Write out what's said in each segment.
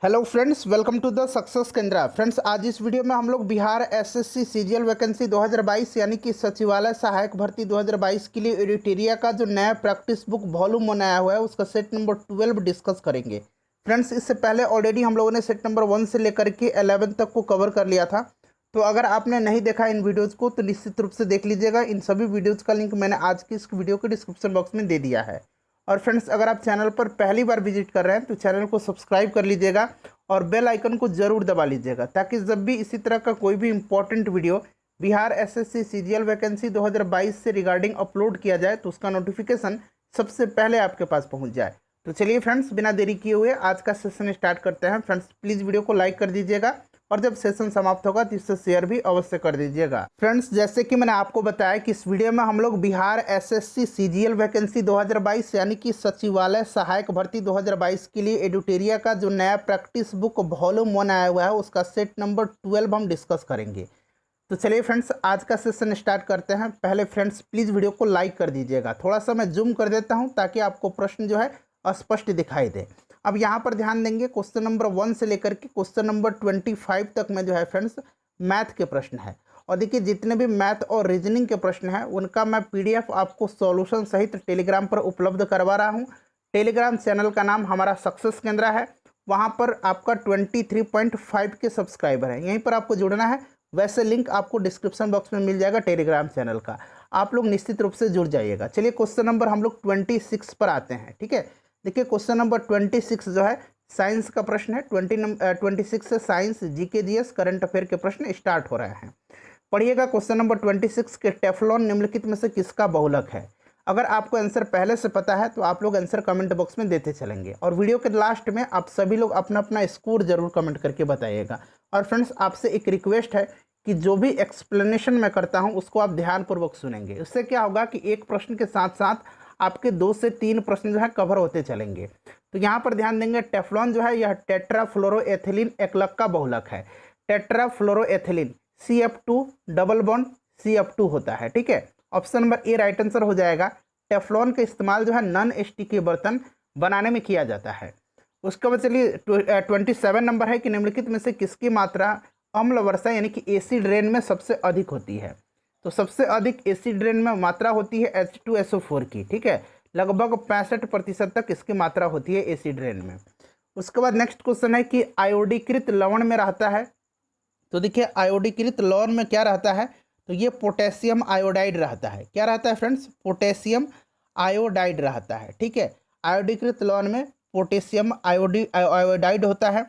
Hello friends, welcome to the success Kendra. Friends, आज इस video में हम लोग बिहार एसएससी सीजीएल वैकेंसी 2022 यानी कि सचिवालय सहायक भर्ती 2022 के लिए एडिटोरिया का जो नया प्रैक्टिस बुक वॉल्यूम बनाया हुआ है उसका सेट नंबर 12 डिस्कस करेंगे। फ्रेंड्स, इससे पहले ऑलरेडी हम लोगों ने सेट नंबर 1 से लेकर के 11 तक को कवर कर लिया था। तो अगर आपने नहीं देखा इन वीडियोज़ को तो निश्चित रूप से देख लीजिएगा। इन सभी वीडियोज़ का लिंक मैंने आज की इस वीडियो के डिस्क्रिप्शन बॉक्स में दे दिया है। और फ्रेंड्स, अगर आप चैनल पर पहली बार विजिट कर रहे हैं तो चैनल को सब्सक्राइब कर लीजिएगा और बेल आइकन को जरूर दबा लीजिएगा, ताकि जब भी इसी तरह का कोई भी important video Bihar SSC CGL vacancy 2022 से रिगार्डिंग अपलोड किया जाए तो उसका नोटिफिकेशन सबसे पहले आपके पास पहुंच जाए। तो चलिए फ्रेंड्स, बिना देरी किए हुए आज का सेशन स्टार्ट करते हैं। फ्रेंड्स, प्लीज़ वीडियो को लाइक कर दीजिएगा और जब सेशन समाप्त होगा तो इससे शेयर भी अवश्य कर दीजिएगा। फ्रेंड्स, जैसे कि मैंने आपको बताया कि इस वीडियो में हम लोग बिहार एसएससी सीजीएल वैकेंसी 2022 यानी कि सचिवालय सहायक भर्ती 2022 के लिए एडिटोरिया का जो नया प्रैक्टिस बुक वॉल्यूम 1 आया हुआ है उसका सेट नंबर 12 हम डिस्कस करेंगे। तो चलिए फ्रेंड्स, आज का सेशन स्टार्ट करते हैं। पहले फ्रेंड्स, प्लीज़ वीडियो को लाइक कर दीजिएगा। थोड़ा सा मैं जूम कर देता हूँ ताकि आपको प्रश्न जो है स्पष्ट दिखाई दे। अब यहाँ पर ध्यान देंगे, क्वेश्चन नंबर 1 से लेकर के क्वेश्चन नंबर 25 तक में जो है फ्रेंड्स मैथ के प्रश्न है। और देखिए, जितने भी मैथ और रीजनिंग के प्रश्न हैं उनका मैं पीडीएफ आपको सॉल्यूशन सहित टेलीग्राम पर उपलब्ध करवा रहा हूँ। टेलीग्राम चैनल का नाम हमारा सक्सेस केंद्रा है। वहाँ पर आपका 23.5 के सब्सक्राइबर हैं, यहीं पर आपको जुड़ना है। वैसे लिंक आपको डिस्क्रिप्शन बॉक्स में मिल जाएगा टेलीग्राम चैनल का, आप लोग निश्चित रूप से जुड़ जाइएगा। चलिए क्वेश्चन नंबर हम लोग 26 पर आते हैं। ठीक है, देखिए क्वेश्चन नंबर 26 जो है साइंस का प्रश्न है। 26 से science, GK, GS, current affair के प्रश्न स्टार्ट हो रहे हैं। पढ़िएगा क्वेश्चन नंबर 26 के टेफ्लॉन निम्नलिखित में से किसका बहुलक है। अगर आपको आंसर पहले से पता है तो आप लोग आंसर कमेंट बॉक्स में देते चलेंगे और वीडियो के लास्ट में आप सभी लोग अपना अपना स्कोर जरूर कमेंट करके बताइएगा। और फ्रेंड्स, आपसे एक रिक्वेस्ट है कि जो भी एक्सप्लेनेशन मैं करता हूं उसको आप ध्यानपूर्वक सुनेंगे। उससे क्या होगा कि एक प्रश्न के साथ साथ आपके 2 से 3 प्रश्न जो है कवर होते चलेंगे। तो यहाँ पर ध्यान देंगे, टेफ्लॉन जो है यह टेट्राफ्लोरोएथिलीन एकलक का बहुलक है। टेट्राफ्लोरोएथिलीन CF2 डबल बॉन्ड CF2 होता है। ठीक है, option number A right answer हो जाएगा। टेफ्लॉन का इस्तेमाल जो है नॉन स्टिकी बर्तन बनाने में किया जाता है। उसके बाद चलिए 27 नंबर है कि निम्नलिखित में से किसकी मात्रा अम्ल वर्षा यानी कि एसिड रेन में सबसे अधिक होती है। तो सबसे अधिक एसिड रेन में मात्रा होती है H2SO4 की। ठीक है, लगभग 65% तक इसकी मात्रा होती है एसिड रेन में। उसके बाद नेक्स्ट क्वेश्चन है कि आयोडीकृत लवण में रहता है। तो देखिए, आयोडीकृत लवण में क्या रहता है, तो ये पोटेशियम आयोडाइड रहता है। क्या रहता है फ्रेंड्स? पोटेशियम आयोडाइड रहता है। ठीक है, आयोडीकृत लवण में पोटेशियम आयोडाइड होता है,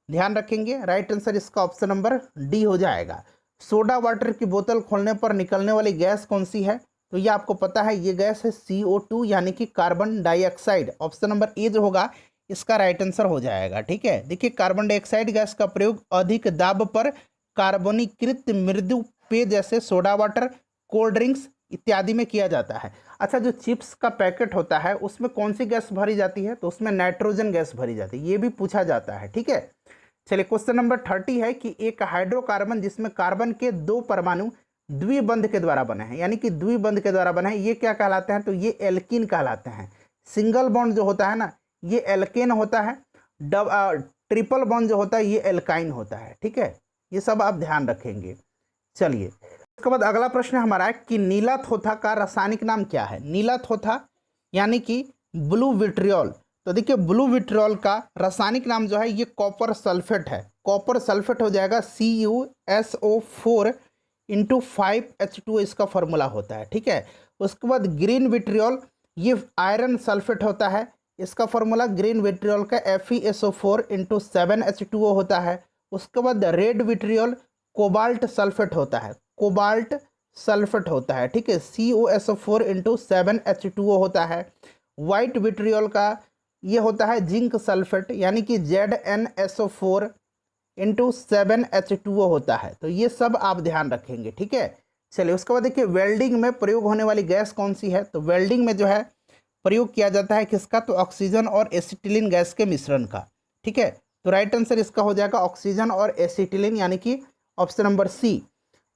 ध्यान रखेंगे। राइट आंसर इसका ऑप्शन नंबर डी हो जाएगा। सोडा वाटर की बोतल खोलने पर निकलने वाली गैस कौन सी है? तो ये आपको पता है, ये गैस है CO2 यानी कि carbon dioxide. Option number A जो होगा इसका राइट आंसर हो जाएगा। ठीक है, देखिए कार्बन डाइऑक्साइड गैस का प्रयोग अधिक दाब पर कार्बनीकृत मृदु पेय जैसे सोडा वाटर, कोल्ड ड्रिंक्स इत्यादि में किया जाता है। अच्छा, जो चिप्स का पैकेट होता है उसमें कौन सी गैस भरी जाती है? तो उसमें नाइट्रोजन गैस भरी जाती है, ये भी पूछा जाता है। ठीक है, चलिए क्वेश्चन नंबर 30 है कि एक हाइड्रोकार्बन जिसमें कार्बन के 2 परमाणु द्विबंध के द्वारा बने हैं, यानी कि द्विबंध के द्वारा बने हैं, ये क्या कहलाते हैं? तो ये एल्कीन कहलाते हैं। सिंगल बॉन्ड जो होता है ना, ये एल्केन होता है। ट्रिपल बॉन्ड जो होता है ये एल्काइन होता है। ठीक है, ये सब आप ध्यान रखेंगे। चलिए उसके बाद अगला प्रश्न हमारा है कि नीला थोथा का रासायनिक नाम क्या है? नीला थोथा यानी कि ब्लू विट्रियोल। तो देखिए, ब्लू विट्रियोल का रासायनिक नाम जो है ये कॉपर सल्फेट है। कॉपर सल्फेट हो जाएगा CuSO4 इंटू 5H2 इसका फॉर्मूला होता है। ठीक है, उसके बाद ग्रीन विट्रियोल, ये आयरन सल्फेट होता है, इसका फॉर्मूला ग्रीन विट्रियोल का FeSO4 इंटू 7H2O होता है। उसके बाद रेड विट्रियोल कोबाल्ट सल्फेट होता है, कोबाल्ट सल्फेट होता है। ठीक है, COSO4 इंटू 7H2O होता है। वाइट विट्रियोल का ये होता है जिंक सल्फेट यानी कि ZnSO4 इंटू 7H2O होता है। तो ये सब आप ध्यान रखेंगे। ठीक है, चलिए उसके बाद देखिए, वेल्डिंग में प्रयोग होने वाली गैस कौन सी है? तो वेल्डिंग में जो है प्रयोग किया जाता है किसका? तो ऑक्सीजन और एसिटिलीन गैस के मिश्रण का। ठीक है, तो राइट आंसर इसका हो जाएगा ऑक्सीजन और एसिटिलीन यानी कि ऑप्शन नंबर सी।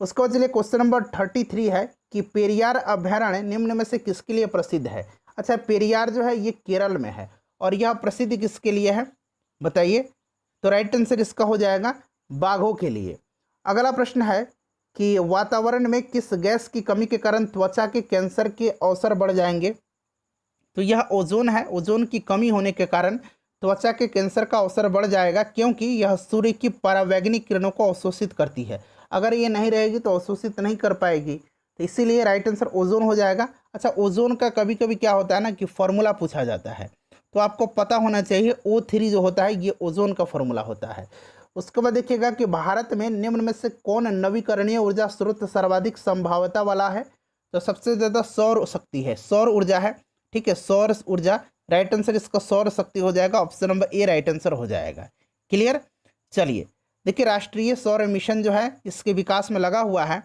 उसके बाद चलिए क्वेश्चन नंबर 33 है कि पेरियार अभयारण्य निम्न में से किसके लिए प्रसिद्ध है? अच्छा, पेरियार जो है ये केरल में है और यह प्रसिद्ध किसके लिए है बताइए? तो राइट आंसर इसका हो जाएगा बाघों के लिए। अगला प्रश्न है कि वातावरण में किस गैस की कमी के कारण त्वचा के कैंसर के अवसर बढ़ जाएंगे। तो यह ओजोन है। ओजोन की कमी होने के कारण त्वचा के कैंसर का अवसर बढ़ जाएगा, क्योंकि यह सूर्य की परावैंगनिक किरणों को अवशोषित करती है। अगर ये नहीं रहेगी तो अवशोषित नहीं कर पाएगी, तो इसीलिए राइट आंसर ओजोन हो जाएगा। अच्छा, ओजोन का कभी कभी क्या होता है ना कि फॉर्मूला पूछा जाता है, तो आपको पता होना चाहिए O3 जो होता है ये ओजोन का फॉर्मूला होता है। उसके बाद देखिएगा कि भारत में निम्न में से कौन नवीकरणीय ऊर्जा स्रोत सर्वाधिक संभाव्यता वाला है। तो सबसे ज़्यादा सौर शक्ति है, सौर ऊर्जा है। ठीक है, सौर ऊर्जा। राइट आंसर इसका सौर शक्ति हो जाएगा, option number A right answer हो जाएगा। क्लियर। चलिए देखिए, राष्ट्रीय सौर मिशन जो है इसके विकास में लगा हुआ है।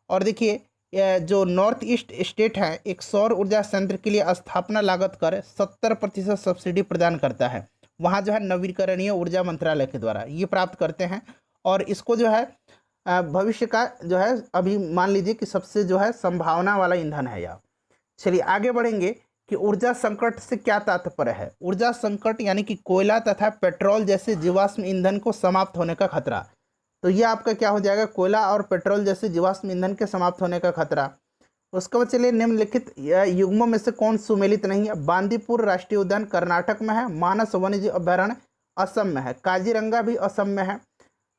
और देखिए जो नॉर्थ ईस्ट स्टेट है एक सौर ऊर्जा संयंत्र के लिए स्थापना लागत कर 70% सब्सिडी प्रदान करता है। वहाँ जो है नवीकरणीय ऊर्जा मंत्रालय के द्वारा ये प्राप्त करते हैं। और इसको जो है भविष्य का जो है अभी मान लीजिए कि सबसे जो है संभावना वाला ईंधन है यह। चलिए आगे बढ़ेंगे कि ऊर्जा संकट से क्या तात्पर्य है। ऊर्जा संकट यानी कि कोयला तथा पेट्रोल जैसे जीवाश्म ईंधन को समाप्त होने का खतरा। तो ये आपका क्या हो जाएगा, कोयला और पेट्रोल जैसे जीवाश्म ईंधन के समाप्त होने का खतरा। उसके बाद चलिए निम्नलिखित युग्मों में से कौन सुमेलित नहीं है। बांदीपुर राष्ट्रीय उद्यान कर्नाटक में है, मानस वन्यजीव अभयारण्य असम में है, काजीरंगा भी असम में है,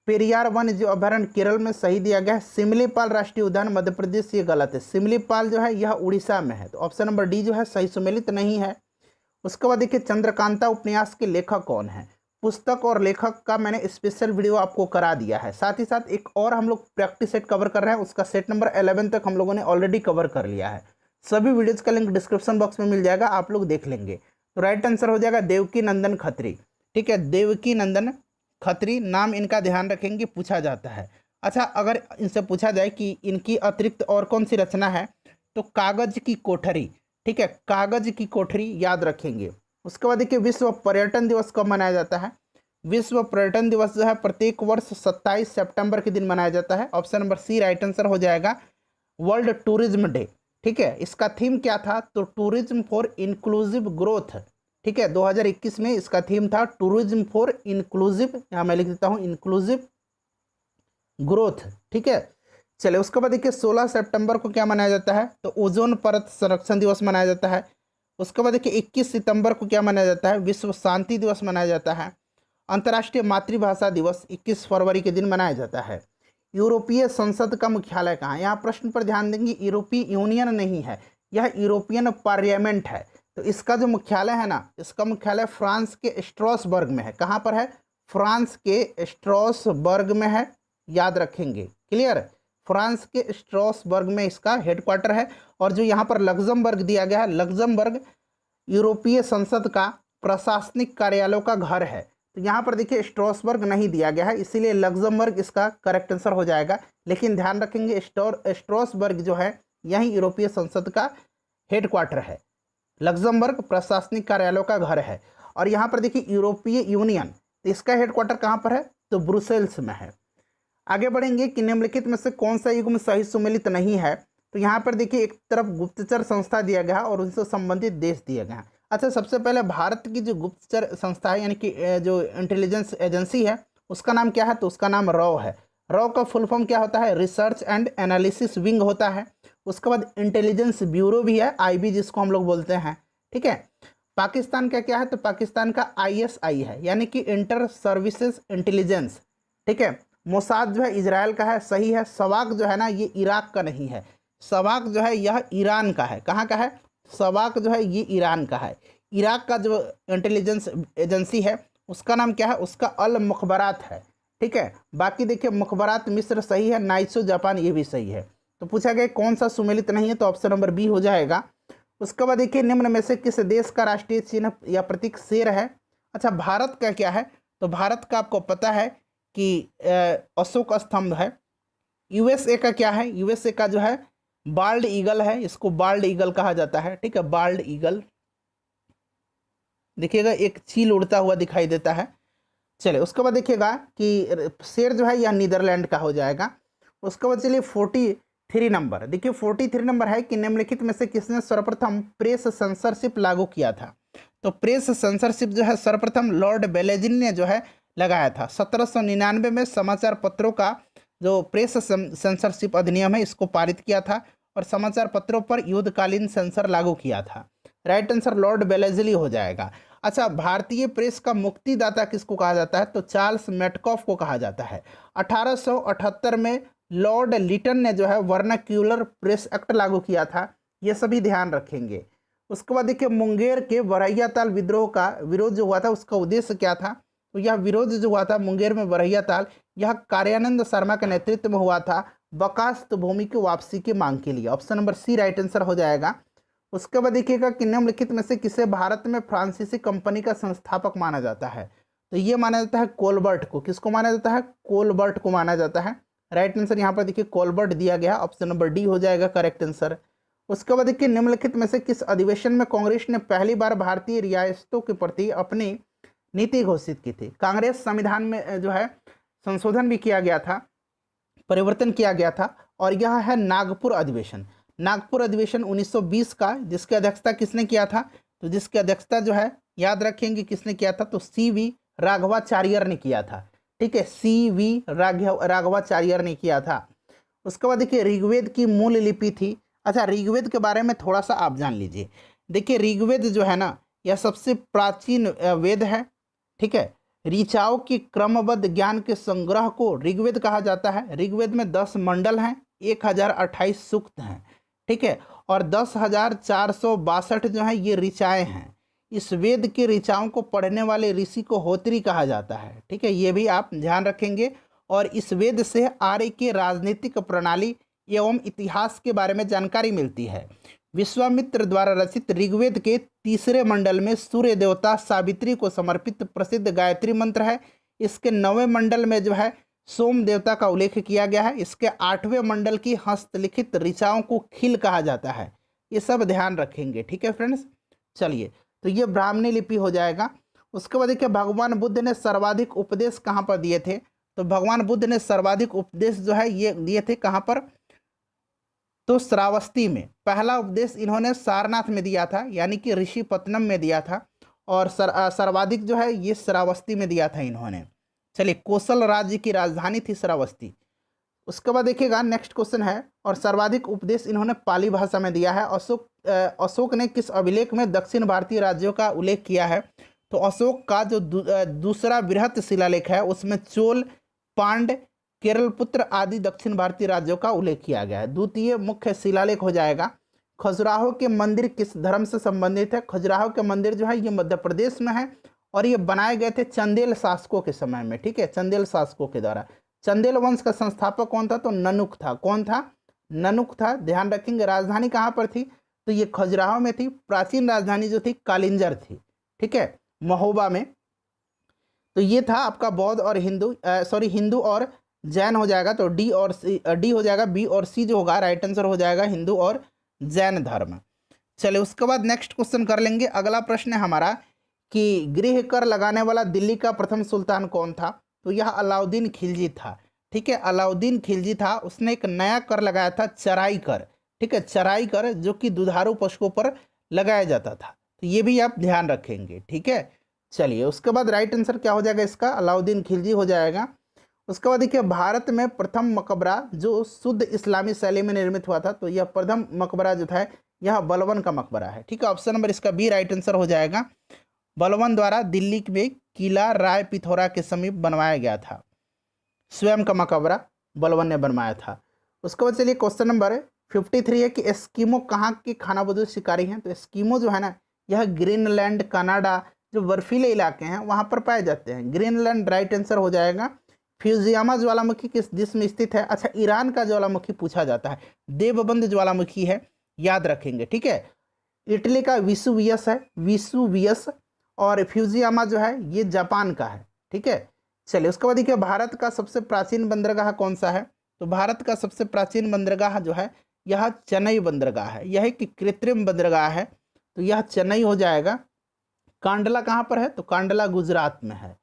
पेरियार वन्यजीव अभयारण्य केरल में सही दिया गया है, सिमलीपाल राष्ट्रीय उद्यान मध्य प्रदेश ये गलत है, सिमलीपाल जो है यह उड़ीसा में है। तो ऑप्शन नंबर डी जो है सही सुमेलित नहीं है। उसके बाद देखिए चंद्रकांता उपन्यास के लेखक कौन है। पुस्तक और लेखक का मैंने स्पेशल वीडियो आपको करा दिया है। साथ ही साथ एक और हम लोग प्रैक्टिस सेट कवर कर रहे हैं, उसका सेट नंबर 11 तक हम लोगों ने ऑलरेडी कवर कर लिया है। सभी वीडियोज़ का लिंक डिस्क्रिप्शन बॉक्स में मिल जाएगा, आप लोग देख लेंगे। तो राइट आंसर हो जाएगा देवकी नंदन खत्री। ठीक है, देवकी नंदन खत्री नाम इनका ध्यान रखेंगे, पूछा जाता है। अच्छा, अगर इनसे पूछा जाए कि इनकी अतिरिक्त और कौन सी रचना है, तो कागज की कोठरी। ठीक है, कागज की कोठरी याद रखेंगे। उसके बाद देखिए विश्व पर्यटन दिवस कब मनाया जाता है। विश्व पर्यटन दिवस जो है प्रत्येक वर्ष 27 सितंबर के दिन मनाया जाता है। Option number C right answer हो जाएगा वर्ल्ड टूरिज्म डे। ठीक है, इसका थीम क्या था, तो टूरिज्म फॉर इंक्लूसिव ग्रोथ। ठीक है, 2021 में इसका थीम था टूरिज्म फॉर इंक्लूसिव, यहाँ मैं लिख देता हूँ इंक्लूसिव ग्रोथ। ठीक है, चलिए उसके बाद देखिए 16 सितंबर को क्या मनाया जाता है, तो ओजोन परत संरक्षण दिवस मनाया जाता है। उसके बाद देखिए 21 सितंबर को क्या मनाया जाता है, विश्व शांति दिवस मनाया जाता है। अंतर्राष्ट्रीय मातृभाषा दिवस 21 फरवरी के दिन मनाया जाता है। यूरोपीय संसद का मुख्यालय कहाँ है, यहाँ प्रश्न पर ध्यान देंगे, यूरोपीय यूनियन नहीं है, यह यूरोपियन पार्लियामेंट है। तो इसका जो मुख्यालय है ना, इसका मुख्यालय फ्रांस के स्ट्रासबर्ग में है। कहाँ पर है, फ्रांस के स्ट्रासबर्ग में है, याद रखेंगे। क्लियर, फ्रांस के स्ट्रासबर्ग में इसका हेडक्वार्टर है। और जो यहाँ पर लग्जमबर्ग दिया गया है, लग्जमबर्ग यूरोपीय संसद का प्रशासनिक कार्यालयों का घर है। तो यहाँ पर देखिए स्ट्रासबर्ग नहीं दिया गया है, इसीलिए लग्जमबर्ग इसका करेक्ट आंसर हो जाएगा। लेकिन ध्यान रखेंगे स्ट्रासबर्ग जो है यही यूरोपीय संसद का हेडक्वार्टर है, लग्जमबर्ग प्रशासनिक कार्यालयों का घर है। और यहाँ पर देखिए यूरोपीय यूनियन, तो इसका हेडक्वार्टर कहाँ पर है, तो ब्रुसेल्स में है। आगे बढ़ेंगे कि निम्नलिखित में से कौन सा युग्म सही सुमेलित नहीं है। तो यहाँ पर देखिए एक तरफ गुप्तचर संस्था दिया गया और उनसे संबंधित देश दिया गया। अच्छा, सबसे पहले भारत की जो गुप्तचर संस्था है यानी कि जो इंटेलिजेंस एजेंसी है उसका नाम क्या है, तो उसका नाम रॉ है। रॉ का फुल फॉर्म क्या होता है, रिसर्च एंड एनालिसिस विंग होता है। उसके बाद इंटेलिजेंस ब्यूरो भी है, IB जिसको हम लोग बोलते हैं। ठीक है, पाकिस्तान का क्या है, तो पाकिस्तान का ISI है यानी कि इंटर सर्विसेज इंटेलिजेंस। ठीक है, मोसाद जो है इजराइल का है, सही है। सवाक जो है ना ये इराक का नहीं है, सवाक जो है यह ईरान का है। कहाँ का है, सवाक जो है ये ईरान का है। इराक का जो इंटेलिजेंस एजेंसी है उसका नाम क्या है, उसका अल मुखबरात है। ठीक है, बाकी देखिए मुखबरात मिस्र सही है, नाइसो जापान ये भी सही है। तो पूछा गया कौन सा सुमेलित नहीं है, तो ऑप्शन नंबर बी हो जाएगा। उसके बाद देखिए निम्न में से किस देश का राष्ट्रीय चिन्ह या प्रतीक शेर है। अच्छा, भारत का क्या है, तो भारत का आपको पता है कि अशोक स्तंभ है। USA का क्या है, USA का जो है बाल्ड ईगल है, इसको बाल्ड ईगल कहा जाता है। ठीक है, बाल्ड ईगल देखिएगा एक चील उड़ता हुआ दिखाई देता है। चलिए उसके बाद देखिएगा कि शेर जो है यह नीदरलैंड का हो जाएगा। उसके बाद चलिए 43 नंबर देखिए 43 नंबर है कि निम्नलिखित में से किसने सर्वप्रथम प्रेस सेंसरशिप लागू किया था। तो प्रेस सेंसरशिप जो है सर्वप्रथम लॉर्ड बेलेजिन ने जो है लगाया था। 1799 में समाचार पत्रों का जो प्रेस सेंसरशिप अधिनियम है इसको पारित किया था और समाचार पत्रों पर युद्धकालीन सेंसर लागू किया था। राइट आंसर लॉर्ड वेलेस्ली हो जाएगा। अच्छा, भारतीय प्रेस का मुक्तिदाता किसको कहा जाता है? तो चार्ल्स मेटकॉफ को कहा जाता है। 1878 में लॉर्ड लिटन ने जो है वर्नाक्यूलर प्रेस एक्ट लागू किया था, ये सभी ध्यान रखेंगे। उसके बाद देखिए मुंगेर के बरहिया ताल विद्रोह का विरोध जो हुआ था उसका उद्देश्य क्या था? तो यह विरोध जो हुआ था मुंगेर में बरहिया ताल, यह कार्यानंद शर्मा के नेतृत्व में हुआ था बकास्त भूमि की वापसी की मांग के लिए। Option number C right answer हो जाएगा। उसके बाद देखिएगा कि निम्नलिखित में से किसे भारत में फ्रांसीसी कंपनी का संस्थापक माना जाता है? तो ये माना जाता है कोलबर्ट को। किसको माना जाता है? कोलबर्ट को माना जाता है। राइट आंसर यहाँ पर देखिए कोलबर्ट दिया गया, ऑप्शन नंबर डी हो जाएगा करेक्ट आंसर। उसके बाद देखिए निम्नलिखित में से किस अधिवेशन में कांग्रेस ने पहली बार भारतीय रियासतों के प्रति अपनी नीति घोषित की थी? कांग्रेस संविधान में जो है संशोधन भी किया गया था, परिवर्तन किया गया था, और यह है नागपुर अधिवेशन। नागपुर अधिवेशन 1920 का, जिसकी अध्यक्षता किसने किया था? तो जिसकी अध्यक्षता जो है याद रखेंगे किसने किया था? तो CV राघवाचार्यर ने किया था। ठीक है, CV राघवाचार्यर ने किया था। उसके बाद देखिए ऋग्वेद की मूल लिपि थी। अच्छा, ऋग्वेद के बारे में थोड़ा सा आप जान लीजिए। देखिए ऋग्वेद जो है ना, यह सबसे प्राचीन वेद है। ठीक है, ऋचाओं की क्रमबद्ध ज्ञान के संग्रह को ऋग्वेद कहा जाता है। ऋग्वेद में 10 मंडल हैं, 1028 सूक्त हैं। ठीक है, और 10,462 जो है ये ऋचाएँ हैं। इस वेद के ऋचाओं को पढ़ने वाले ऋषि को होत्री कहा जाता है। ठीक है, ये भी आप ध्यान रखेंगे। और इस वेद से आर्य के राजनीतिक प्रणाली एवं इतिहास के बारे में जानकारी मिलती है। विश्वामित्र द्वारा रचित ऋग्वेद के तीसरे मंडल में सूर्य देवता सावित्री को समर्पित प्रसिद्ध गायत्री मंत्र है। इसके 9वें मंडल में जो है सोम देवता का उल्लेख किया गया है। इसके 8वें मंडल की हस्तलिखित ऋचाओं को खिल कहा जाता है। ये सब ध्यान रखेंगे। ठीक है फ्रेंड्स, चलिए, तो ये ब्राह्मणी लिपि हो जाएगा। उसके बाद देखिए भगवान बुद्ध ने सर्वाधिक उपदेश कहाँ पर दिए थे? तो भगवान बुद्ध ने सर्वाधिक उपदेश जो है ये दिए थे कहाँ पर? तो श्रावस्ती में। पहला उपदेश इन्होंने सारनाथ में दिया था, यानी कि ऋषिपत्नम में दिया था, और सर्वाधिक जो है ये श्रावस्ती में दिया था इन्होंने। चलिए, कोसल राज्य की राजधानी थी श्रावस्ती। उसके बाद देखिएगा नेक्स्ट क्वेश्चन है, और सर्वाधिक उपदेश इन्होंने पाली भाषा में दिया है। अशोक ने किस अभिलेख में दक्षिण भारतीय राज्यों का उल्लेख किया है? तो अशोक का जो दूसरा बृहत शिलालेख है उसमें चोल, पांड, केरल पुत्र आदि दक्षिण भारतीय राज्यों का उल्लेख किया गया है। द्वितीय मुख्य शिलालेख हो जाएगा। खजुराहो के मंदिर किस धर्म से संबंधित है? खजुराहो के मंदिर जो है ये मध्य प्रदेश में है, और ये बनाए गए थे चंदेल शासकों के समय में। ठीक है, चंदेल शासकों के द्वारा। चंदेल वंश का संस्थापक कौन था? तो ननुक था। कौन था? ननुक था। ध्यान रखेंगे। राजधानी कहाँ पर थी? तो ये खजुराहो में थी। प्राचीन राजधानी जो थी कालिंजर थी। ठीक है, महोबा में। तो ये था आपका बौद्ध और हिंदू और जैन हो जाएगा। तो डी हो जाएगा। बी और सी जो होगा राइट आंसर हो जाएगा हिंदू और जैन धर्म। चलिए, उसके बाद नेक्स्ट क्वेश्चन कर लेंगे। अगला प्रश्न है हमारा कि गृह कर लगाने वाला दिल्ली का प्रथम सुल्तान कौन था? तो यह अलाउद्दीन खिलजी था। ठीक है, अलाउद्दीन खिलजी था। उसने एक नया कर लगाया था, चराई कर। ठीक है, चराई कर, जो कि दुधारू पशुओं पर लगाया जाता था। तो ये भी आप ध्यान रखेंगे। ठीक है, चलिए, उसके बाद राइट आंसर क्या हो जाएगा इसका? अलाउद्दीन खिलजी हो जाएगा। उसके बाद देखिए भारत में प्रथम मकबरा जो शुद्ध इस्लामी शैली में निर्मित हुआ था, तो यह प्रथम मकबरा जो था यह बलबन का मकबरा है। ठीक है, ऑप्शन नंबर इसका बी राइट आंसर हो जाएगा। बलबन द्वारा दिल्ली में किला राय पिथौरा के समीप बनवाया गया था। स्वयं का मकबरा बलबन ने बनवाया था। उसके बाद चलिए क्वेश्चन नंबर 53 है कि एस्किमो कहाँ के खानाबदोश शिकारी हैं? तो एस्किमो जो है ना यह ग्रीनलैंड, कनाडा, जो बर्फीले इलाके हैं वहाँ पर पाए जाते हैं। ग्रीनलैंड राइट आंसर हो जाएगा। फ्यूजियामा ज्वालामुखी किस देश में स्थित है? अच्छा, ईरान का ज्वालामुखी पूछा जाता है। देवबंद ज्वालामुखी है, याद रखेंगे। ठीक है, इटली का विसुवियस है, विसुवियस, और फ्यूजियामा जो है ये जापान का है। ठीक है, चलिए, उसके बाद देखिए भारत का सबसे प्राचीन बंदरगाह कौन सा है? तो भारत का सबसे प्राचीन बंदरगाह जो है यह चेन्नई बंदरगाह है। यह एक कृत्रिम बंदरगाह है, तो यह चेन्नई हो जाएगा। कांडला कहाँ पर है? तो कांडला गुजरात में है।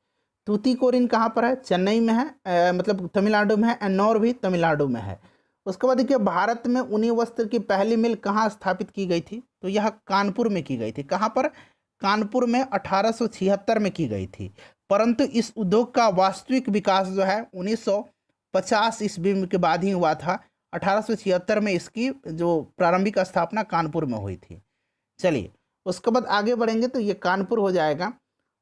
तूतीकोरिन कहाँ पर है? चेन्नई में है, मतलब तमिलनाडु में है। एन्नौर भी तमिलनाडु में है। उसके बाद देखिए भारत में ऊनी वस्त्र की पहली मिल कहाँ स्थापित की गई थी? तो यह कानपुर में की गई थी। कहाँ पर? कानपुर में 1876 में की गई थी। परंतु इस उद्योग का वास्तविक विकास जो है 1950 ईस्वी के बाद ही हुआ था। 1876 में इसकी जो प्रारंभिक स्थापना कानपुर में हुई थी। चलिए उसके बाद आगे बढ़ेंगे तो ये कानपुर हो जाएगा।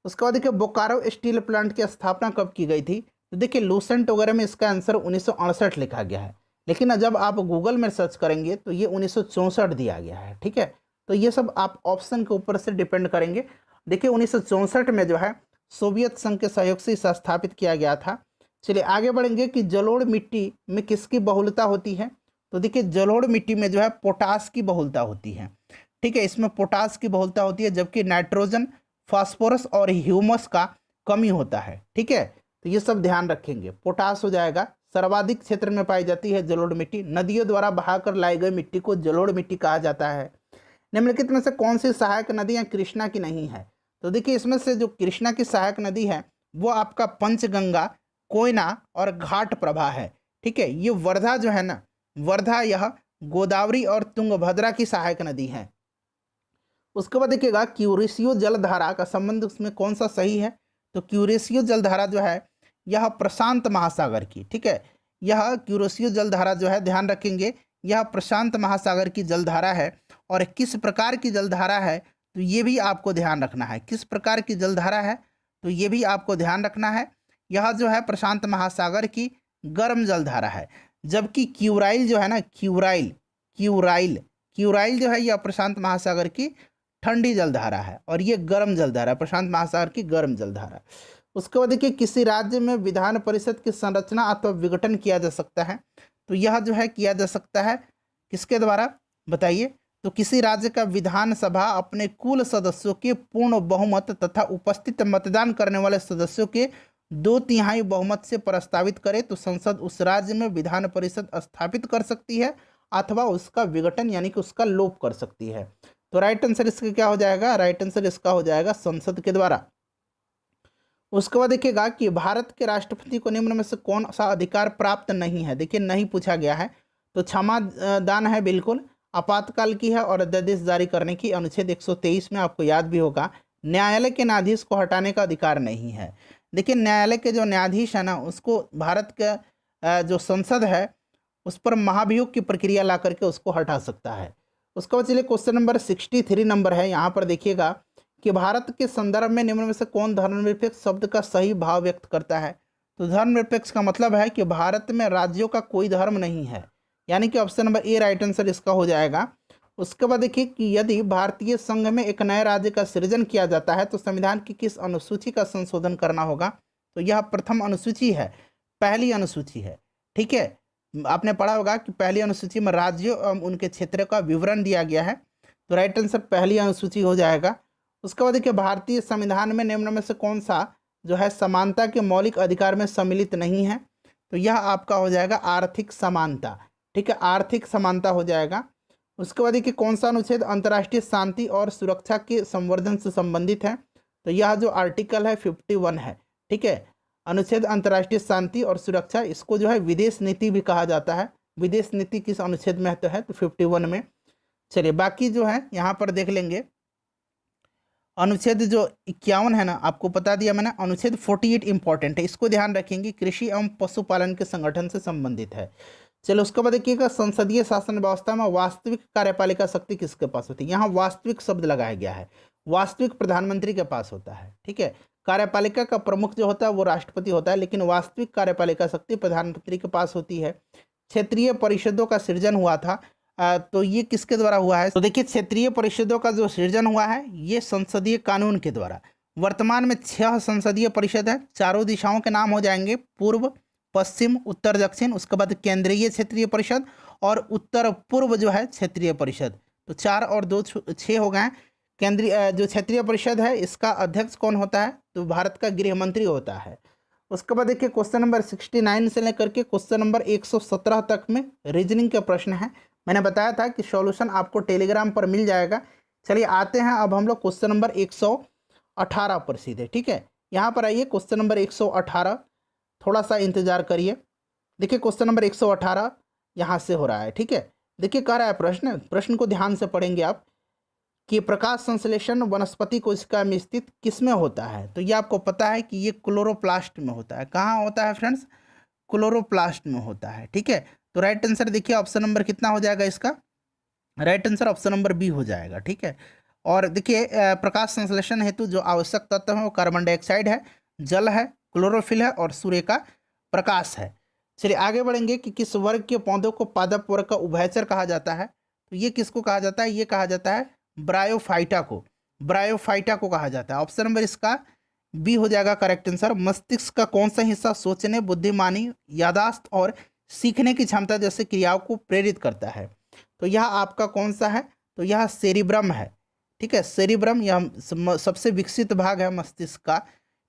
उसके बाद देखिए बोकारो स्टील प्लांट की स्थापना कब की गई थी, तो देखिए लूसेंट वगैरह में इसका आंसर 1968 लिखा गया है, लेकिन जब आप गूगल में सर्च करेंगे तो ये 1964 दिया गया है। ठीक है, तो ये सब आप ऑप्शन के ऊपर से डिपेंड करेंगे। देखिए 1964 में जो है सोवियत संघ के सहयोग से इसे स्थापित किया गया था। चलिए आगे बढ़ेंगे कि जलोढ़ मिट्टी में किसकी बहुलता होती है, तो देखिए जलोढ़ मिट्टी में जो है पोटास की बहुलता होती है। ठीक है, इसमें पोटास की बहुलता होती है, जबकि नाइट्रोजन, फास्फोरस और ह्यूमस का कमी होता है। ठीक है, तो ये सब ध्यान रखेंगे। पोटास हो जाएगा। सर्वाधिक क्षेत्र में पाई जाती है जलोढ़ मिट्टी। नदियों द्वारा बहाकर लाई गई मिट्टी को जलोढ़ मिट्टी कहा जाता है। निम्नलिखित में से कौन सी सहायक नदियाँ कृष्णा की नहीं है, तो देखिए इसमें से जो कृष्णा की सहायक नदी है वो आपका पंचगंगा, कोयना और घाट प्रभा है। ठीक है, ये वर्धा जो है ना, वर्धा यह गोदावरी और तुंगभद्रा की सहायक नदी है। उसके बाद देखिएगा क्यूरेशियो जलधारा का संबंध उसमें कौन सा सही है, तो क्यूरेशियो जलधारा जो है यह प्रशांत महासागर की, ठीक है, यह क्यूरेशियो जलधारा जो है ध्यान रखेंगे यह प्रशांत महासागर की जलधारा है। और किस प्रकार की जलधारा है तो ये भी आपको ध्यान रखना है। किस प्रकार की जलधारा है तो ये भी आपको ध्यान रखना है। यह जो है प्रशांत महासागर की गर्म जलधारा है, जबकि क्यूराइल जो है ना, क्यूराइल जो है यह प्रशांत महासागर की ठंडी जलधारा है और ये गर्म जलधारा, प्रशांत महासागर की गर्म जलधारा। उसके बाद देखिए किसी राज्य में विधान परिषद की संरचना अथवा विघटन किया जा सकता है, तो यह जो है किया जा सकता है किसके द्वारा बताइए, तो किसी राज्य का विधानसभा अपने कुल सदस्यों के पूर्ण बहुमत तथा उपस्थित मतदान करने वाले सदस्यों के 2/3 बहुमत से प्रस्तावित करे तो संसद उस राज्य में विधान परिषद स्थापित कर सकती है अथवा उसका विघटन यानी कि उसका लोप कर सकती है। तो राइट आंसर इसका क्या हो जाएगा, राइट आंसर इसका हो जाएगा संसद के द्वारा। उसके बाद देखिएगा कि भारत के राष्ट्रपति को निम्न में से कौन सा अधिकार प्राप्त नहीं है। देखिए नहीं पूछा गया है, तो क्षमा दान है बिल्कुल, आपातकाल की है और अध्यादेश जारी करने की अनुच्छेद 123 में आपको याद भी होगा। न्यायालय के न्यायाधीश को हटाने का अधिकार नहीं है। देखिए न्यायालय के जो न्यायाधीश है ना उसको भारत का जो संसद है उस पर महाभियोग की प्रक्रिया ला करके उसको हटा सकता है। उसके बाद चलिए क्वेश्चन नंबर 63 नंबर है, यहाँ पर देखिएगा कि भारत के संदर्भ में निम्न में से कौन धर्मनिरपेक्ष शब्द का सही भाव व्यक्त करता है। तो धर्मनिरपेक्ष का मतलब है कि भारत में राज्यों का कोई धर्म नहीं है, यानी कि option number A right answer इसका हो जाएगा। उसके बाद देखिए कि यदि भारतीय संघ में एक नए राज्य का सृजन किया जाता है तो संविधान की किस अनुसूची का संशोधन करना होगा, तो यह प्रथम अनुसूची है, पहली अनुसूची है। ठीक है, आपने पढ़ा होगा कि पहली अनुसूची में राज्यों एवं उनके क्षेत्र का विवरण दिया गया है, तो राइट आंसर पहली अनुसूची हो जाएगा। उसके बाद देखिए भारतीय संविधान में निम्न में से कौन सा जो है समानता के मौलिक अधिकार में सम्मिलित नहीं है, तो यह आपका हो जाएगा आर्थिक समानता। ठीक है, आर्थिक समानता हो जाएगा। उसके बाद देखिए कौन सा अनुच्छेद अंतर्राष्ट्रीय शांति और सुरक्षा के संवर्धन से संबंधित है, तो यह जो आर्टिकल है 51 है। ठीक है, अनुच्छेद अंतर्राष्ट्रीय शांति और सुरक्षा, इसको जो है विदेश नीति भी कहा जाता है। विदेश नीति किस अनुच्छेद में है तो 51 में। चलिए बाकी जो है यहाँ पर देख लेंगे। अनुच्छेद जो 51 है ना आपको बता दिया मैंने, अनुच्छेद 48 इंपॉर्टेंट है, इसको ध्यान रखेंगे, कृषि एवं पशुपालन के संगठन से संबंधित है। चलो उसके बाद देखिएगा संसदीय शासन व्यवस्था में वास्तविक कार्यपालिका शक्ति किसके पास होती है। यहाँ वास्तविक शब्द लगाया गया है, वास्तविक प्रधानमंत्री के पास होता है। ठीक है, कार्यपालिका का प्रमुख जो होता है वो राष्ट्रपति होता है, लेकिन वास्तविक कार्यपालिका शक्ति प्रधानमंत्री के पास होती है। क्षेत्रीय परिषदों का सृजन हुआ था, तो ये किसके द्वारा हुआ है, तो देखिए क्षेत्रीय परिषदों का जो सृजन हुआ है ये संसदीय कानून के द्वारा। वर्तमान में 6 संसदीय परिषद है, चारों दिशाओं के नाम हो जाएंगे पूर्व, पश्चिम, उत्तर, दक्षिण। उसके बाद केंद्रीय क्षेत्रीय परिषद और उत्तर पूर्व जो है क्षेत्रीय परिषद। तो 4 और 2 6 हो गए। केंद्रीय जो क्षेत्रीय परिषद है इसका अध्यक्ष कौन होता है, तो भारत का गृह मंत्री होता है। उसके बाद देखिए क्वेश्चन नंबर 69 से लेकर के क्वेश्चन नंबर 117 तक में रीजनिंग के प्रश्न हैं। मैंने बताया था कि सॉल्यूशन आपको टेलीग्राम पर मिल जाएगा। चलिए आते हैं अब हम लोग क्वेश्चन नंबर 118 पर सीधे। ठीक है, यहाँ पर आइए क्वेश्चन नंबर 118, थोड़ा सा इंतजार करिए। देखिए क्वेश्चन नंबर 118 यहाँ से हो रहा है। ठीक है, देखिए कह रहा है प्रश्न को ध्यान से पढ़ेंगे आप कि प्रकाश संश्लेषण वनस्पति कोशिका में स्थित किस में होता है? तो ये आपको पता है कि ये क्लोरोप्लास्ट में होता है। कहाँ होता है फ्रेंड्स? क्लोरोप्लास्ट में होता है। ठीक है, तो राइट आंसर देखिए ऑप्शन नंबर कितना हो जाएगा इसका? Right answer option number B हो जाएगा। ठीक है, और देखिए प्रकाश संश्लेषण हेतु जो आवश्यक तत्व है वो कार्बन डाइऑक्साइड है, जल है, क्लोरोफिल है और सूर्य का प्रकाश है। चलिए आगे बढ़ेंगे कि किस वर्ग के पौधों को पादप वर्ग का उभयचर कहा जाता है? तो ये किसको कहा जाता है? ये कहा जाता है ब्रायोफाइटा को। ब्रायोफाइटा को कहा जाता है। ऑप्शन नंबर इसका बी हो जाएगा करेक्ट आंसर। मस्तिष्क का कौन सा हिस्सा सोचने, बुद्धिमानी, यादाश्त और सीखने की क्षमता जैसे क्रियाओं को प्रेरित करता है? तो यह आपका कौन सा है? तो यह सेरिब्रम है। ठीक है, सेरिब्रम यह सबसे विकसित भाग है मस्तिष्क का।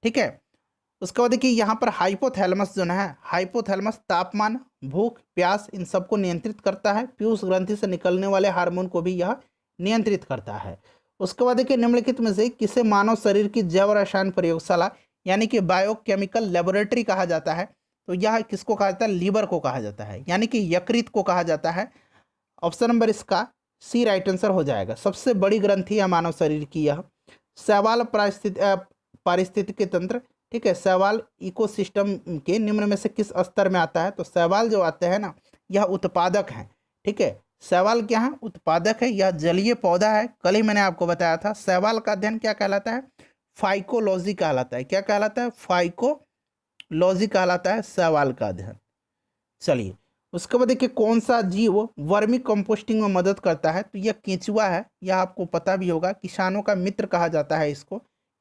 ठीक है, उसके बाद देखिए यहाँ पर हाइपोथैलेमस जो है, हाइपोथैलेमस तापमान, भूख, प्यास इन सबको नियंत्रित करता है। पीयूष ग्रंथि से निकलने वाले हार्मोन को भी यह नियंत्रित करता है। उसके बाद देखिए निम्नलिखित में से किसे मानव शरीर की जैव रसायन प्रयोगशाला यानी कि बायोकेमिकल लेबोरेटरी कहा जाता है? तो यह किसको कहा जाता है? लीवर को कहा जाता है, यानी कि यकृत को कहा जाता है। ऑप्शन नंबर इसका सी राइट आंसर हो जाएगा। सबसे बड़ी ग्रंथि है मानव शरीर की यह। शैवाल पारिस्थितिकी तंत्र, ठीक है, शैवाल इकोसिस्टम के निम्न में से किस स्तर में आता है? तो शैवाल जो आते हैं ना, यह उत्पादक हैं। ठीक है, शैवाल क्या है? उत्पादक है। यह जलीय पौधा है। कल ही मैंने आपको बताया था। शैवाल का अध्ययन क्या कहलाता है? फाइकोलॉजी कहलाता है। क्या कहलाता है? फाइकोलॉजी कहलाता है शैवाल का अध्ययन। चलिए उसके बाद देखिए कौन सा जीव वर्मी कंपोस्टिंग में मदद करता है? तो यह केंचुआ है। यह आपको पता भी होगा, किसानों का मित्र कहा जाता है इसको,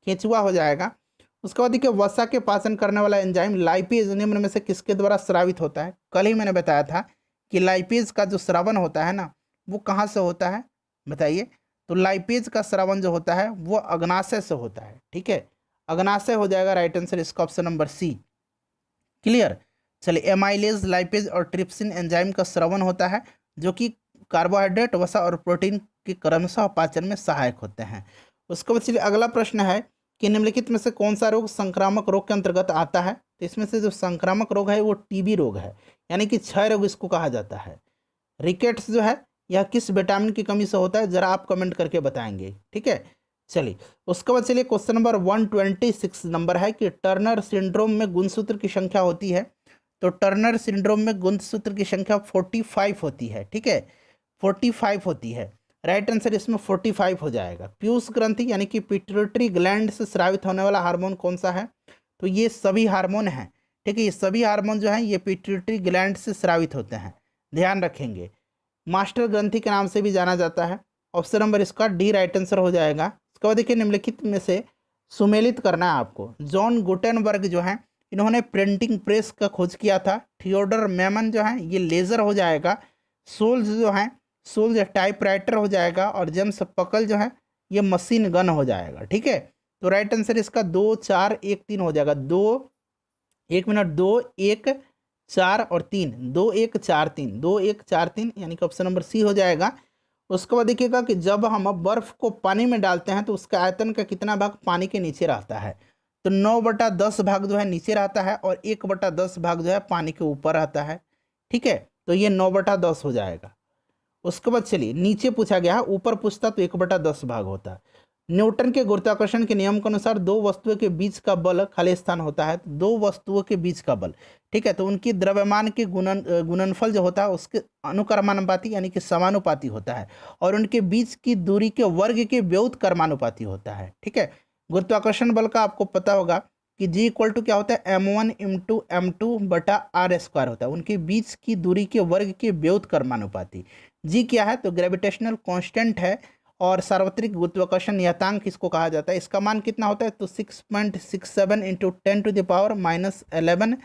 केंचुआ हो जाएगा। उसके बाद देखिए वसा के पाचन करने वाला एंजाइम लाइपेज निम्न में से किसके द्वारा स्रावित होता है? कल ही मैंने बताया था कि लाइपेज का जो श्रवण होता है ना, वो कहाँ से होता है बताइए? तो लाइपेज का श्रवण जो होता है वो अग्नाशय से होता है। ठीक है, अग्नाशय हो जाएगा राइट आंसर इसका ऑप्शन नंबर सी। क्लियर? चलिए एमाइलेज, लाइपेज और ट्रिप्सिन एंजाइम का श्रवण होता है जो कि कार्बोहाइड्रेट, वसा और प्रोटीन के क्रमशः पाचन में सहायक होते हैं। उसके बाद चलिए अगला प्रश्न है कि निम्नलिखित में से कौन सा रोग संक्रामक रोग के अंतर्गत आता है? तो इसमें से जो संक्रामक रोग है वो टीबी रोग है, यानी कि क्षय रोग इसको कहा जाता है। रिकेट्स जो है यह किस विटामिन की कमी से होता है? जरा आप कमेंट करके बताएंगे। ठीक है, चलिए उसके बाद चलिए क्वेश्चन नंबर 126 नंबर है कि टर्नर सिंड्रोम में गुणसूत्र की संख्या होती है? तो टर्नर सिंड्रोम में गुणसूत्र की संख्या 45 होती है। ठीक है, 45 होती है। राइट आंसर इसमें 45 हो जाएगा। पीयूष ग्रंथि यानी कि पिट्यूटरी ग्लैंड से स्रावित होने वाला हार्मोन कौन सा है? तो ये सभी हार्मोन हैं। ठीक है, ये सभी हार्मोन जो हैं ये पिट्यूटरी ग्लैंड से स्रावित होते हैं, ध्यान रखेंगे। मास्टर ग्रंथि के नाम से भी जाना जाता है। ऑप्शन नंबर इसका डी राइट आंसर हो जाएगा। उसके बाद देखिए निम्नलिखित में से सुमेलित करना है आपको। जॉन गुटेनबर्ग जो है इन्होंने प्रिंटिंग प्रेस का खोज किया था। थियोडर मेमन जो है ये लेज़र हो जाएगा। सोल्स जो है, सोल्स टाइपराइटर हो जाएगा। और जेम्स पकल जो है ये मशीन गन हो जाएगा। ठीक है, तो राइट आंसर इसका 2 4 1 3 हो जाएगा। 2 1 मिनट 2 1 4 और 3, 2 1 4 3, 2 1 4 3, यानी कि ऑप्शन नंबर सी हो जाएगा। उसके बाद देखिएगा कि जब हम बर्फ़ को पानी में डालते हैं तो उसका आयतन का कितना भाग पानी के नीचे रहता है? तो 9/10 भाग जो है नीचे रहता है और 1/10 भाग जो है पानी के ऊपर रहता है। ठीक है, तो ये 9/10 हो जाएगा। उसके बाद चलिए नीचे पूछा गया है, ऊपर पूछता तो 1/10 भाग होता। न्यूटन के गुरुत्वाकर्षण के नियम के अनुसार दो वस्तुओं के बीच का बल खाली स्थान होता है। तो दो वस्तुओं के बीच का बल, ठीक है, तो उनकी द्रव्यमान के गुणनफल जो होता है उसके अनुक्रमानुपाती यानी कि समानुपाती होता है। और उनके बीच की दूरी के वर्ग के व्युत्क्रमानुपाती होता है। ठीक है, गुरुत्वाकर्षण बल का आपको पता होगा कि G इक्वल टू क्या होता है? m1 × m2/r² होता है। उनके बीच की दूरी के वर्ग के व्युत्क्रमानुपाती। G क्या है? तो ग्रेविटेशनल कांस्टेंट है। और सार्वत्रिक गुरुत्वाकर्षण नियतांक किसको कहा जाता है? इसका मान कितना होता है? तो 6.67 × 10⁻⁻11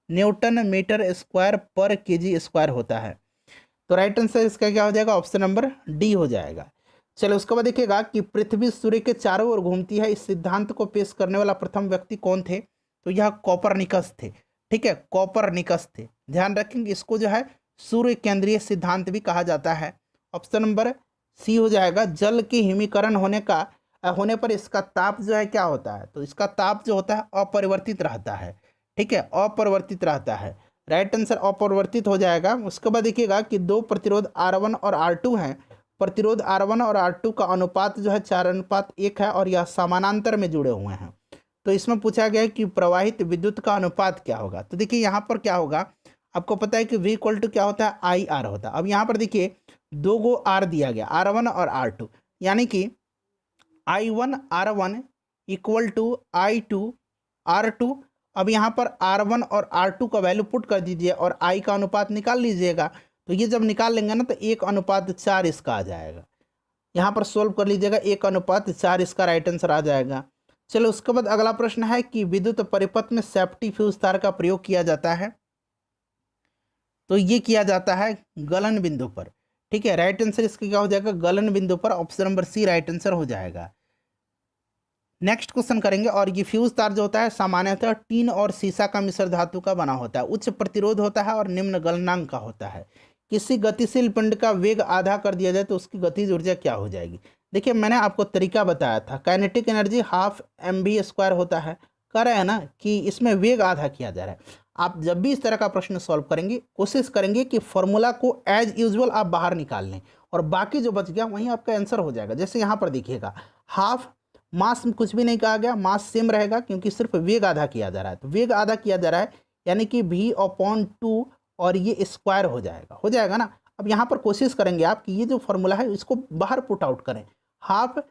न्यूटन मीटर स्क्वायर पर kg² होता है। तो राइट आंसर इसका क्या हो जाएगा? ऑप्शन नंबर डी हो जाएगा। चलो उसके बाद देखिएगा कि पृथ्वी सूर्य के चारों ओर घूमती है, इस सिद्धांत को पेश करने वाला प्रथम व्यक्ति कौन थे? तो यह कॉपरनिकस थे। ठीक है, कॉपरनिकस थे, ध्यान रखेंगे। इसको जो है सूर्य केंद्रीय सिद्धांत भी कहा जाता है। ऑप्शन नंबर सी हो जाएगा। जल के हिमीकरण होने पर इसका ताप जो है क्या होता है? तो इसका ताप जो होता है अपरिवर्तित रहता है। ठीक है, अपरिवर्तित रहता है। राइट आंसर अपरिवर्तित हो जाएगा। उसके बाद देखिएगा कि दो प्रतिरोध R1 और R2 हैं, प्रतिरोध R1 और R2 का अनुपात जो है 4:1 है और यह समानांतर में जुड़े हुए हैं। तो इसमें पूछा गया है कि प्रवाहित विद्युत का अनुपात क्या होगा। तो देखिए यहाँ पर क्या होगा, आपको पता है कि V इक्वल टू क्या होता है, IR होता है। अब यहाँ पर देखिए 2 गो R दिया गया, R1 और R2, यानी कि I1 R1 equal to I2 R2। अब यहाँ पर R1 और R2 का वैल्यू पुट कर दीजिए और I का अनुपात निकाल लीजिएगा। तो ये जब निकाल लेंगे ना तो 1:4 इसका आ जाएगा। यहाँ पर सोल्व कर लीजिएगा, 1:4 इसका राइट आंसर आ जाएगा। चलो उसके बाद अगला प्रश्न है कि विद्युत परिपथ में सेफ्टी फ्यूज तार का प्रयोग किया जाता है। तो ये किया जाता है गलन बिंदु पर। ठीक है, राइट आंसर इसका क्या हो जाएगा, गलन बिंदु पर। Option number C right answer हो जाएगा। नेक्स्ट क्वेश्चन करेंगे, और ये फ्यूज तार जो होता है सामान्यतः टीन और सीसा का मिश्र धातु का बना होता है, उच्च प्रतिरोध होता है और निम्न गलनांक का होता है। किसी गतिशील पिंड का वेग आधा कर दिया जाए तो उसकी गतिज ऊर्जा क्या हो जाएगी। देखिए मैंने आपको तरीका बताया था, काइनेटिक एनर्जी ½ mv² होता है। कह रहे हैं ना कि इसमें वेग आधा किया जा रहा है। आप जब भी इस तरह का प्रश्न सॉल्व करेंगे कोशिश करेंगे कि फॉर्मूला को एज यूजुअल आप बाहर निकाल लें और बाकी जो बच गया वहीं आपका आंसर हो जाएगा। जैसे यहाँ पर देखिएगा हाफ मास में कुछ भी नहीं कहा गया, मास सेम रहेगा क्योंकि सिर्फ वेग आधा किया जा रहा है। तो वेग आधा किया जा रहा है यानी कि V/2 और ये स्क्वायर हो जाएगा ना। अब यहाँ पर कोशिश करेंगे आप कि ये जो फॉर्मूला है इसको बाहर पुट आउट करें, ½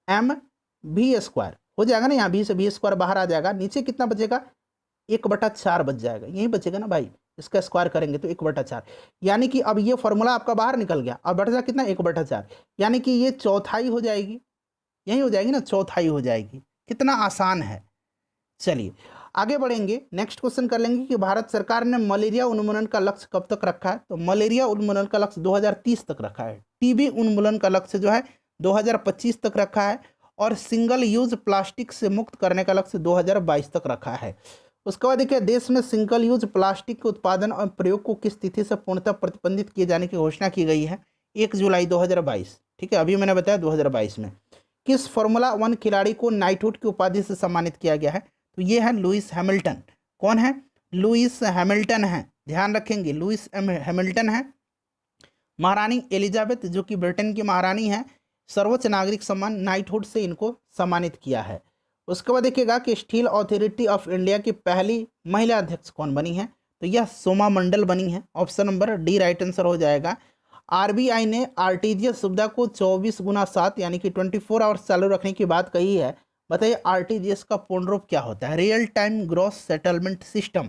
mv² हो जाएगा ना, यहाँ V से V² बाहर आ जाएगा। नीचे कितना बचेगा, 1/4 बच जाएगा, यही बचेगा ना भाई। इसका स्क्वायर करेंगे तो 1/4, यानी कि अब ये फॉर्मूला आपका बाहर निकल गया। अब बढ़ जाए कितना, 1/4, यानी कि ये चौथाई हो जाएगी, यही हो जाएगी ना, चौथाई हो जाएगी। कितना आसान है। चलिए आगे बढ़ेंगे, नेक्स्ट क्वेश्चन कर लेंगे कि भारत सरकार ने मलेरिया उन्मूलन का लक्ष्य कब तक रखा है। तो मलेरिया उन्मूलन का लक्ष्य 2030 तक रखा है। टीबी उन्मूलन का लक्ष्य जो है 2025 तक रखा है और सिंगल यूज प्लास्टिक से मुक्त करने का लक्ष्य 2022 तक रखा है। उसके बाद देखिए देश में सिंगल यूज प्लास्टिक के उत्पादन और प्रयोग को किस तिथि से पूर्णतः प्रतिबंधित किए जाने की घोषणा की गई है, 1 जुलाई 2022। ठीक है, अभी मैंने बताया 2022 में। किस फार्मूला 1 खिलाड़ी को नाइटहुड की उपाधि से सम्मानित किया गया है। तो ये है लुइस हैमिल्टन। कौन है, लुइस हैमिल्टन है, ध्यान रखेंगे लुइस हैमिल्टन है। महारानी एलिजाबेथ जो कि ब्रिटेन की महारानी है, सर्वोच्च नागरिक सम्मान नाइटहुड से इनको सम्मानित किया है। उसके बाद देखिएगा कि स्टील अथॉरिटी ऑफ इंडिया की पहली महिला अध्यक्ष कौन बनी है। तो यह सोमा मंडल बनी है। Option number D right answer हो जाएगा। आरबीआई ने आरटीजीएस सुविधा को 24x7 यानी कि 24 आवर्स चालू रखने की बात कही है। बताइए आरटीजीएस का पूर्ण रूप क्या होता है। Real time gross settlement system,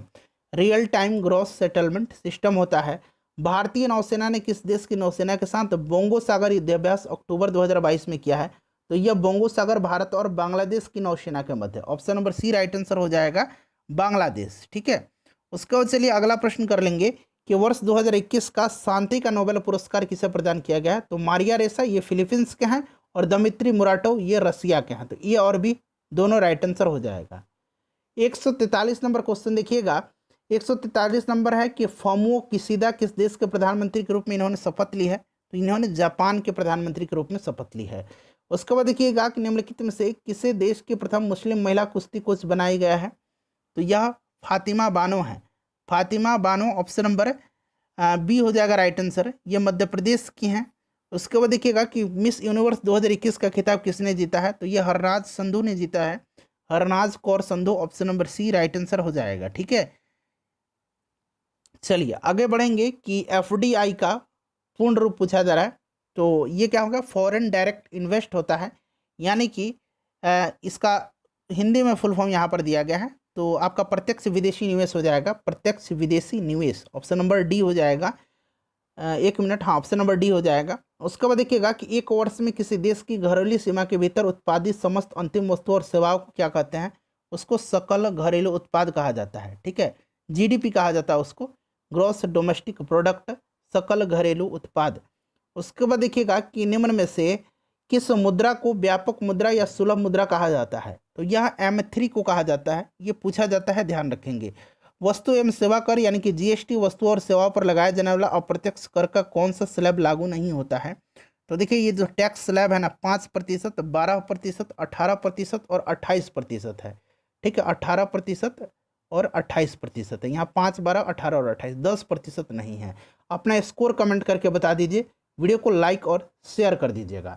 real time gross settlement system होता है। भारतीय नौसेना ने किस देश की नौसेना के साथ बोंगो सागर युद्धाभ्यास अक्टूबर 2022 में किया है। तो यह बोंगो सागर भारत और बांग्लादेश की नौसेना के मध्य। Option number C right answer हो जाएगा, बांग्लादेश। ठीक है, उसके बाद चलिए अगला प्रश्न कर लेंगे कि वर्ष 2021 का शांति का नोबेल पुरस्कार किसे प्रदान किया गया है। तो मारिया रेसा ये फिलीपींस के हैं और दमित्री मुराटोव ये रसिया के हैं। तो ये और भी दोनों राइट आंसर हो जाएगा। 143 नंबर क्वेश्चन देखिएगा, 143 नंबर है कि फुमियो किशिदा किस देश के प्रधानमंत्री के रूप में इन्होंने शपथ ली है। तो इन्होंने जापान के प्रधानमंत्री के रूप में शपथ ली है। उसके बाद देखिएगा कि निम्नलिखित में से किसे देश की प्रथम मुस्लिम महिला कुश्ती कोच बनाया गया है। तो यह फातिमा बानो है, Fatima Bano. Option number B हो जाएगा राइट आंसर। ये मध्य प्रदेश की हैं। उसके बाद देखिएगा कि मिस यूनिवर्स 2021 का खिताब किसने जीता है। तो ये हरनाज संधू ने जीता है, Harnaaz Kaur Sandhu. Option number C right answer हो जाएगा। ठीक है, चलिए आगे बढ़ेंगे कि एफडीआई का पूर्ण रूप पूछा जा रहा है। तो ये क्या होगा, फॉरेन डायरेक्ट इन्वेस्ट होता है, यानी कि इसका हिंदी में फुल फॉर्म यहाँ पर दिया गया है। तो आपका प्रत्यक्ष विदेशी निवेश हो जाएगा, प्रत्यक्ष विदेशी निवेश। ऑप्शन नंबर डी हो जाएगा। 1 मिनट, हाँ ऑप्शन नंबर डी हो जाएगा। उसके बाद देखिएगा कि एक वर्ष में किसी देश की घरेलू सीमा के भीतर उत्पादित समस्त अंतिम वस्तु और सेवाओं को क्या कहते हैं। उसको सकल घरेलू उत्पाद कहा जाता है। ठीक है, जीडीपी कहा जाता है उसको, ग्रॉस डोमेस्टिक प्रोडक्ट, सकल घरेलू उत्पाद। उसके बाद देखिएगा कि निम्न में से किस मुद्रा को व्यापक मुद्रा या सुलभ मुद्रा कहा जाता है। तो यह M3 को कहा जाता है, ये पूछा जाता है, ध्यान रखेंगे। वस्तु एवं सेवा कर यानी कि जीएसटी वस्तु और सेवाओं पर लगाया जाने वाला अप्रत्यक्ष कर का कौन सा स्लैब लागू नहीं होता है। तो देखिए ये जो टैक्स स्लैब है ना 5%, 12%, 18% और 28% है। ठीक है, 18% और 28% है। यहाँ 5, 12, 18 और 28, 10% नहीं है। अपना स्कोर कमेंट करके बता दीजिए वीडियो को लाइक और शेयर कर दीजिएगा।